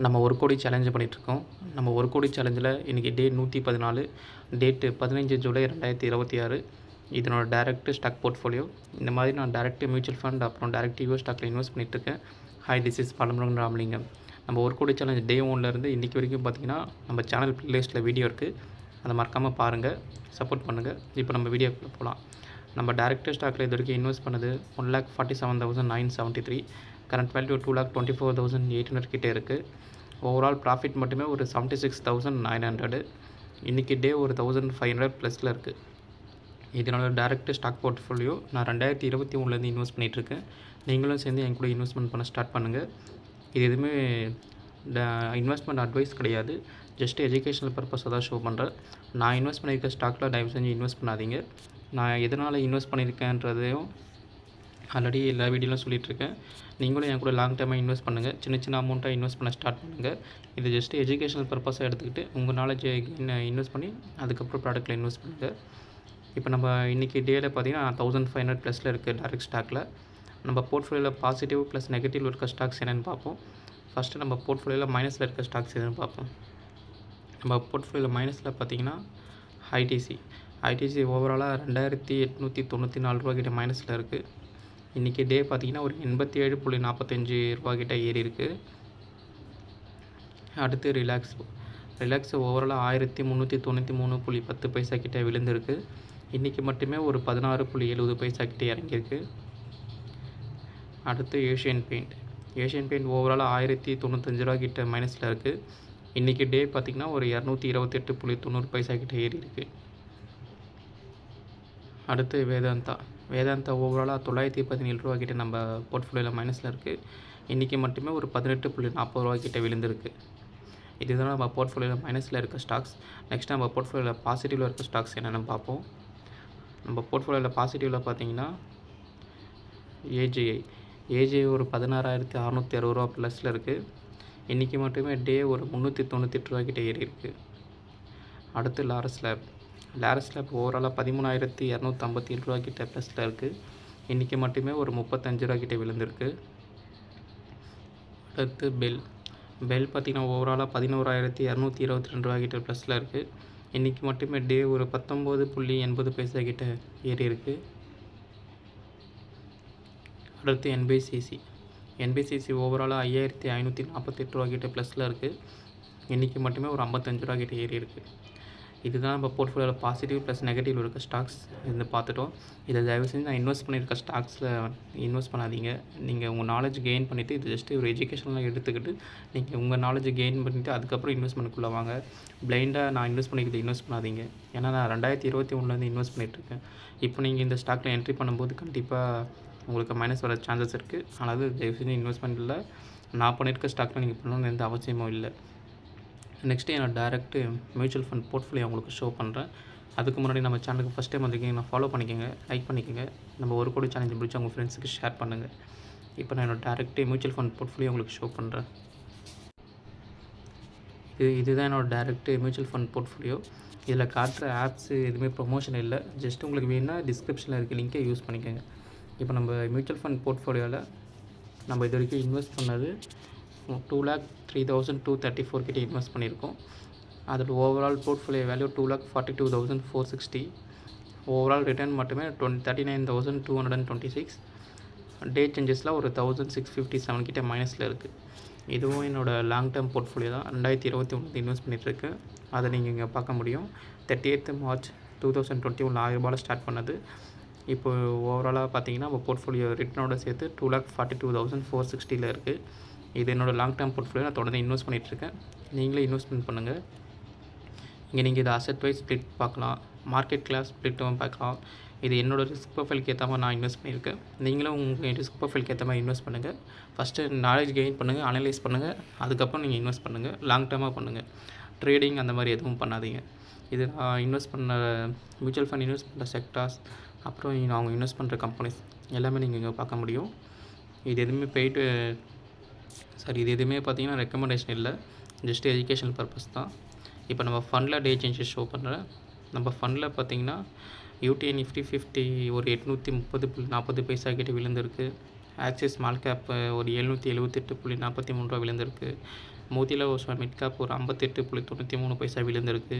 நம்ம 1 கோடி சேலஞ்ச் பண்ணிகிட்ருக்கோம். நம்ம 1 கோடி சேலஞ்சில் இன்றைக்கி டே 114, டேட்டு 15 ஜூலை 2026. இதனோட டைரக்ட் ஸ்டாக் போர்ட்ஃபோலியோ. இந்த மாதிரி நான் டைரக்ட் மியூச்சுவல் ஃபண்ட் அப்புறம் டைரக்ட் யூஎஸ் ஸ்டாக்கில் இன்வெஸ்ட் பண்ணிகிட்ருக்கேன். Hi, this is Balamurugan Ramalingam. நம்ம 1 கோடி சேலஞ்ச் டே 1லேருந்து இன்றைக்கி வரைக்கும் பார்த்திங்கன்னா நம்ம சேனல் ப்ளேலிஸ்ட்டில் வீடியோ இருக்குது. அதை மறக்காமல் பாருங்கள், சப்போர்ட் பண்ணுங்கள். இப்போ நம்ம வீடியோக்குள்ளே போகலாம். நம்ம டைரக்ட் ஸ்டாக்கில் இது வரைக்கும் இன்வெஸ்ட் பண்ணது 1,47,973. கரண்ட் வேல்யூ 2,24,800 கிட்டே இருக்குது. ஓவரால் ப்ராஃபிட் மட்டுமே ஒரு 76,900. இன்றைக்கி டே ஒரு 1,500 ப்ளஸில் இருக்குது. இதனோட டைரக்ட் ஸ்டாக் போர்ட்ஃபோலியோ நான் 2021லேருந்து இன்வெஸ்ட் பண்ணிகிட்ருக்கேன். நீங்களும் சேர்ந்து என் கூட இன்வெஸ்ட்மெண்ட் பண்ண ஸ்டார்ட் பண்ணுங்கள். இது எதுவுமே இன்வெஸ்ட்மெண்ட் அட்வைஸ் கிடையாது, ஜஸ்ட் எஜுகேஷனல் பர்பஸை தான் ஷோ பண்ணுறேன். நான் இன்வெஸ்ட் பண்ணியிருக்க ஸ்டாக்கில் தயவு செஞ்சு இன்வெஸ்ட் பண்ணாதீங்க. நான் எதனால் இன்வெஸ்ட் பண்ணியிருக்கேன்றதையும் ஆல்ரெடி எல்லா வீடியோலாம் சொல்லிகிட்ருக்கேன். நீங்களும் என் கூட லாங் டைமாக இன்வெஸ்ட் பண்ணுங்கள். சின்ன சின்ன அமௌண்ட்டாக இன்வெஸ்ட் பண்ண ஸ்டார்ட் பண்ணுங்கள். இது ஜஸ்ட் எஜுகேஷனல் பர்பஸாக எடுத்துக்கிட்டு உங்கள் நாலேஜை இன்வெஸ்ட் பண்ணி அதுக்கப்புறம் ப்ராடக்ட்டில் இன்வெஸ்ட் பண்ணுங்கள். இப்போ நம்ம இன்றைக்கி டேயில் பார்த்திங்கன்னா 1,500 ப்ளஸில் இருக்குது டைரக்ட் ஸ்டாக்கில். நம்ம போர்ட்ஃபோலியோவில் பாசிட்டிவ் ப்ளஸ் நெகட்டிவ் இருக்க ஸ்டாக்ஸ் என்னென்னு பார்ப்போம். ஃபஸ்ட்டு நம்ம போர்ட்ஃபோலியோவில் மைனஸில் இருக்க ஸ்டாக்ஸ் என்னென்னு பார்ப்போம். நம்ம போர்ட்ஃபோலியோவில் மைனஸில் பார்த்திங்கன்னா ஐடிசி ஓவராலாக 2,894 ரூபா கிட்ட மைனஸில் இருக்குது. இன்றைக்கி டே பார்த்திங்கன்னா ஒரு 87.45 ரூபா கிட்ட ஏறி இருக்குது. அடுத்து ரிலாக்ஸ் ஓவராலாக 1,393.10 பைசா கிட்ட விழுந்திருக்கு. இன்றைக்கி மட்டுமே ஒரு 16.70 பைசா கிட்டே இறங்கியிருக்கு. அடுத்து ஏஷியன் பெயிண்ட் ஓவராலாக 1,095 ரூபா கிட்ட மைனஸில் இருக்குது. இன்றைக்கி டே பார்த்திங்கன்னா ஒரு 228.90 பைசா கிட்ட ஏறி இருக்குது. அடுத்து வேதாந்தா ஓவராலாக 917 ரூபா கிட்ட நம்ம போர்ட்ஃபோலியோவில் மைனஸில் இருக்குது. இன்றைக்கி மட்டுமே ஒரு 18.40 ரூபா கிட்ட விழுந்திருக்கு. இதுதான் நம்ம போர்ட்ஃபோலியோவில் மைனஸில் இருக்க ஸ்டாக்ஸ். நெக்ஸ்ட் நம்ம போர்ட்ஃபோலியோவில் பாசிட்டிவில் இருக்க ஸ்டாக்ஸ் என்னென்னு பார்ப்போம். நம்ம போர்ட்ஃபோலியோவில் பாசிட்டிவில் பார்த்திங்கன்னா ஏஜிஐ ஒரு 16,660 ரூபா ப்ளஸில் இருக்குது. இன்றைக்கி மட்டுமே டே ஒரு 398 ரூபா கிட்ட ஏறி இருக்குது. அடுத்து லாரஸ் லேப் ஓவராலாக 13,257 ரூபா கிட்ட ப்ளஸில் இருக்குது. இன்றைக்கி மட்டுமே ஒரு 35 ரூபா கிட்ட விழுந்திருக்கு. அடுத்து பெல் பார்த்திங்கன்னா ஓவராலாக 11,222 ரூபா கிட்ட ப்ளஸில் இருக்குது. இன்றைக்கி மட்டுமே டே ஒரு 19.80 பைசா கிட்ட ஏறி இருக்குது. அடுத்து என்பிசிசி ஓவராலாக 5,548 ரூபா கிட்ட ப்ளஸில் இருக்குது. இன்றைக்கி மட்டுமே ஒரு 55 ரூபா கிட்ட ஏறி இருக்குது. இதுதான் நம்ம போர்ட்ஃபோலியோவில் பாசிட்டிவ் ப்ளஸ் நெகட்டிவ் இருக்க ஸ்டாக்ஸ் இருந்து பார்த்துட்டோம். இதை தயவு செஞ்சு நான் இன்வெஸ்ட் பண்ணியிருக்க ஸ்டாக்ஸில் இன்வெஸ்ட் பண்ணாதீங்க. நீங்கள் உங்கள் நாலேஜ் கெயின் பண்ணிவிட்டு இது ஜஸ்ட்டு ஒரு எஜுகேஷனலாக எடுத்துக்கிட்டு நீங்கள் உங்கள் நாலேஜ் கெயின் பண்ணிவிட்டு அதுக்கப்புறம் இன்வெஸ்ட்மெண்ட்டுக்குள்ளே வாங்க. பிளைண்டாக நான் இன்வெஸ்ட் பண்ணிக்கிறது இன்வெஸ்ட் பண்ணாதீங்க. ஏன்னா நான் 2021லேருந்து இன்வெஸ்ட் பண்ணிகிட்ருக்கேன். இப்போ நீங்கள் இந்த ஸ்டாக்கில் என்ட்ரி பண்ணும்போது கண்டிப்பாக உங்களுக்கு மைனஸ் வர சான்சஸ் இருக்குது. ஆனால் தயவு செஞ்சு இன்வெஸ்ட்மெண்ட்டில் நான் பண்ணியிருக்க ஸ்டாக்கில் நீங்கள் பண்ணணும்னு எந்த அவசியமும் இல்லை. நெக்ஸ்ட்டு என்னோட டைரக்ட் மியூச்சுவல் ஃபண்ட் போர்ட்ஃபோலியோ உங்களுக்கு ஷோ பண்ணுறேன். அதுக்கு முன்னாடி நம்ம சேனலுக்கு ஃபஸ்ட் டைம் வந்திருக்கீங்க, ஃபாலோ பண்ணிக்கோங்க, லைக் பண்ணிக்கோங்க. நம்ம 1 கோடி சேனல் பிடிச்சி உங்கள் ஃப்ரெண்ட்ஸுக்கு ஷேர் பண்ணுங்கள். இப்போ நான் என்னோட டைரக்ட் மியூச்சுவல் ஃபண்ட் போர்ட்ஃபோலியோ உங்களுக்கு ஷோ பண்ணுறேன். இதுதான் என்னோட டைரக்ட் மியூச்சுவல் ஃபண்ட் போர்ட்ஃபோலியோ. இதில் காட்டுற ஆப்ஸ் எதுவுமே ப்ரொமோஷன் இல்லை, ஜஸ்ட் உங்களுக்கு வேணுன்னா டிஸ்கிரிப்ஷனில் இருக்க லிங்கை யூஸ் பண்ணிக்கோங்க. இப்போ நம்ம மியூச்சுவல் ஃபண்ட் போர்ட்ஃபோலியோவில் நம்ம இது வரைக்கும் இன்வெஸ்ட் பண்ணது 2,03,234 கிட்ட இன்வெஸ்ட் பண்ணியிருக்கோம். அதோட overall portfolio value 2,42,460. Overall return மட்டுமே 39,226. டே சேஞ்சஸில் ஒரு 1,657 கிட்ட மைனஸில் இருக்குது. இதுவும் என்னோடய லாங் டேர்ம் போர்ட்ஃபோலியோ தான். 2021 இன்வெஸ்ட் பண்ணிகிட்ருக்கேன். அதை நீங்கள் இங்கே பார்க்க முடியும். 30th March 2021 1000 ஸ்டார்ட் பண்ணது. இப்போ ஓவராலாக பார்த்தீங்கன்னா நம்ம போர்ட்ஃபோலியோ ரிட்டர்னோட சேர்த்து 2,42,460 இருக்குது. இது என்னோடய லாங் டேர்ம் போர்ட்ஃபோலியோ. நான் தொடர்ந்து இன்வெஸ்ட் பண்ணிகிட்ருக்கேன். நீங்களே இன்வெஸ்ட்மெண்ட் பண்ணுங்கள். இங்கே நீங்கள் இது அசெட் வைஸ் ஸ்ப்ளிட் பார்க்கலாம், மார்க்கெட் கிளாஸ் ஸ்ப்ளிட்டும் பார்க்கலாம். இது என்னோடய ரிஸ்க் ப்ரொஃபைலுக்கு ஏற்ற மாதிரி நான் இன்வெஸ்ட் பண்ணியிருக்கேன். நீங்களும் உங்கள் ரிஸ்க் ப்ரொஃபைலுக்கு ஏற்ற மாதிரி இன்வெஸ்ட் பண்ணுங்கள். ஃபஸ்ட்டு நாலேஜ் கெயின் பண்ணுங்கள், அனலைஸ் பண்ணுங்கள், அதுக்கப்புறம் நீங்கள் இன்வெஸ்ட் பண்ணுங்கள். லாங் டேர்மாக பண்ணுங்கள். ட்ரேடிங் அந்த மாதிரி எதுவும் பண்ணாதீங்க. இது நான் இன்வெஸ்ட் பண்ண மியூச்சுவல் ஃபண்ட் இன்வெஸ்ட் பண்ணுற செக்டார்ஸ், அப்புறம் அவங்க இன்வெஸ்ட் பண்ணுற கம்பெனிஸ் எல்லாமே நீங்கள் இங்கே பார்க்க முடியும். இது எதுவுமே இது எதுவுமே பார்த்தீங்கன்னா ரெக்கமெண்டேஷன் இல்லை, ஜஸ்ட் எஜுகேஷனல் பர்பஸ் தான். இப்போ நம்ம ஃபண்டில் டே சேஞ்சஸ் ஷோ பண்ணுறேன். நம்ம ஃபண்டில் பார்த்திங்கன்னா யூடிஐ நிஃப்டி 50 ஒரு 830.40 பைசா கிட்ட விழுந்திருக்கு. ஆக்சிஸ் ஸ்மால் கேப் ஒரு 778.43 ரூபா விழுந்திருக்கு. மோதிலால் ஓஸ்வால் மிட் கேப் ஒரு 58.93 பைசா விழுந்திருக்கு.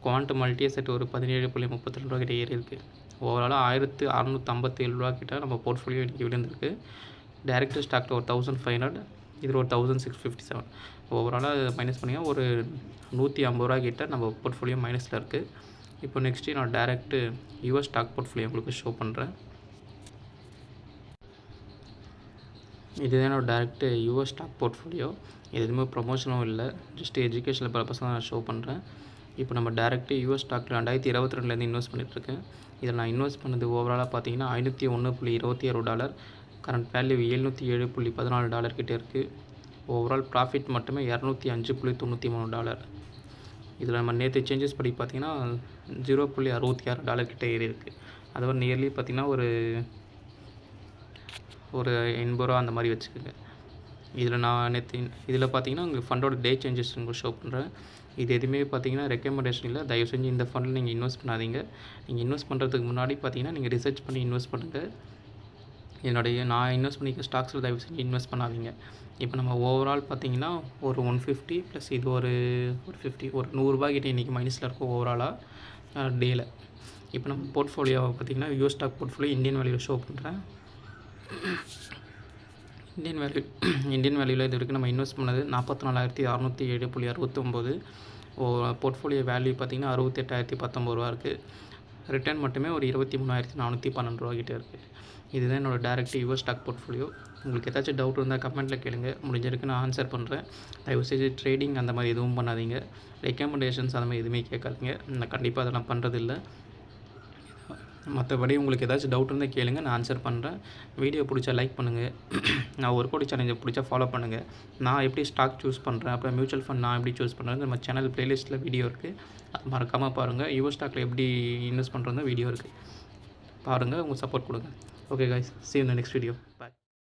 குவாண்ட் மல்டி அசெட் ஒரு 17.32 ரூபா கிட்ட ஏறி இருக்குது. ஓவராலாக 1657 ரூபா கிட்ட நம்ம போர்ட்ஃபோலியோ இன்றைக்கி விழுந்திருக்கு. டைரக்ட் ஸ்டாக்கில் ஒரு 1500, இதில் ஒரு 1657. ஓவராலாக மைனஸ் பண்ணிங்கன்னா ஒரு 150 ரூபா கிட்ட நம்ம போர்ட்ஃபோலியோ மைனஸில் இருக்குது. இப்போ நெக்ஸ்ட்டு நான் டேரெக்ட்டு யூஎஸ் ஸ்டாக் போர்ட்ஃபோலியோ உங்களுக்கு ஷோ பண்ணுறேன். இதுதான் என்னோட டேரெக்ட்டு யூஎஸ் ஸ்டாக் போர்ட்ஃபோலியோ. இது எதுவுமே ப்ரொமோஷனும் இல்லை, ஜஸ்ட் எஜுகேஷனல் பர்பஸ் தான் நான் ஷோ பண்ணுறேன். இப்போ நம்ம டேரெக்ட்டு யூஎஸ் ஸ்டாக்கில் 2022 இன்வெஸ்ட் பண்ணிகிட்ருக்கேன். இதில் நான் இன்வெஸ்ட் பண்ணது ஓவராலாக பார்த்தீங்கன்னா $501.26. கரண்ட் வேல்யூ $707.14 கிட்டே இருக்குது. ஓவரால் ப்ராஃபிட் மட்டுமே $205.93. இதில் நம்ம நேற்று சேஞ்சஸ் படி பார்த்திங்கன்னா $0.66 கிட்டே ஏறி இருக்குது. அதாவது நியர்லி பார்த்திங்கன்னா ஒரு 80 ரூபா அந்த மாதிரி வச்சுக்கோங்க. இதில் நான் நேற்று இதில் பார்த்தீங்கன்னா உங்களுக்கு ஃபண்டோட டே சேஞ்சஸ் உங்களுக்கு ஷோ பண்ணுறேன். இது எதுவுமே பார்த்தீங்கன்னா ரெக்கமெண்டேஷன் இல்லை. தயவு செஞ்சு இந்த ஃபண்டில் நீங்கள் இன்வெஸ்ட் பண்ணாதீங்க. நீங்கள் இன்வெஸ்ட் பண்ணுறதுக்கு முன்னாடி பார்த்தீங்கன்னா நீங்கள் ரிசர்ச் பண்ணி இன்வெஸ்ட் பண்ணுங்கள். நான் இன்வெஸ்ட் பண்ணிக்க ஸ்டாக்ஸில் தயவு செஞ்சு இன்வெஸ்ட் பண்ணாதீங்க. இப்போ நம்ம ஓவரால் பார்த்தீங்கன்னா ஒரு 150 ப்ளஸ் இது ஒரு 50 ஒரு 100 ரூபா கிட்டே இன்றைக்கி மைனஸில் இருக்கும் ஓவராலாக டேயில். இப்போ நம்ம போர்ட்ஃபோலியோவை பார்த்தீங்கன்னா யூஎஸ் ஸ்டாக் போர்ட்ஃபோலியோ இந்தியன் வேல்யூவில் ஷோ பண்ணுறேன். இந்தியன் வேல்யூவில் இது வரைக்கும் நம்ம இன்வெஸ்ட் பண்ணது 44,607.69. போர்ட்ஃபோலியோ வேல்யூ பார்த்திங்கன்னா 68,019 ரூபா இருக்குது. ரிட்டர்ன் மட்டுமே ஒரு 23,412 ரூபா கிட்டே இருக்குது. இதுதான் என்னோடய டேரெக்ட் யூஎஸ் ஸ்டாக் போர்ட்ஃபோலியோ. உங்களுக்கு ஏதாச்சும் டவுட் இருந்தால் கமெண்ட்டில் கேளுங்க, முடிஞ்சிருக்கு நான் ஆன்சர் பண்ணுறேன். தயவுசெய்து ட்ரேடிங் அந்த மாதிரி எதுவும் பண்ணாதீங்க. ரெக்கமெண்டேஷன்ஸ் அந்த மாதிரி எதுவுமே கேட்காதீங்க. நான் கண்டிப்பாக அதெல்லாம் பண்ணுறதில்லை. மற்றபடி உங்களுக்கு ஏதாச்சும் டவுட் இருந்தால் கேளுங்க, நான் ஆன்சர் பண்ணுறேன். வீடியோ பிடிச்சா லைக் பண்ணுங்கள். நான் ஒர்க் அவுட் சேலஞ்சை பிடிச்சா ஃபாலோ பண்ணுங்கள். நான் எப்படி ஸ்டாக் சூஸ் பண்ணுறேன், அப்புறம் மியூச்சுவல் ஃபண்ட் நான் எப்படி சூஸ் பண்ணுறது நம்ம சேனல் ப்ளேலிஸ்ட்டில் வீடியோ இருக்குது, அது மறக்காமல் பாருங்கள். யூஎஸ் ஸ்டாக்கில் எப்படி இன்வெஸ்ட் பண்ணுறது வீடியோ இருக்குது, பாருங்கள். உங்கள் சப்போர்ட் கொடுங்க. Okay guys, see you in the next video.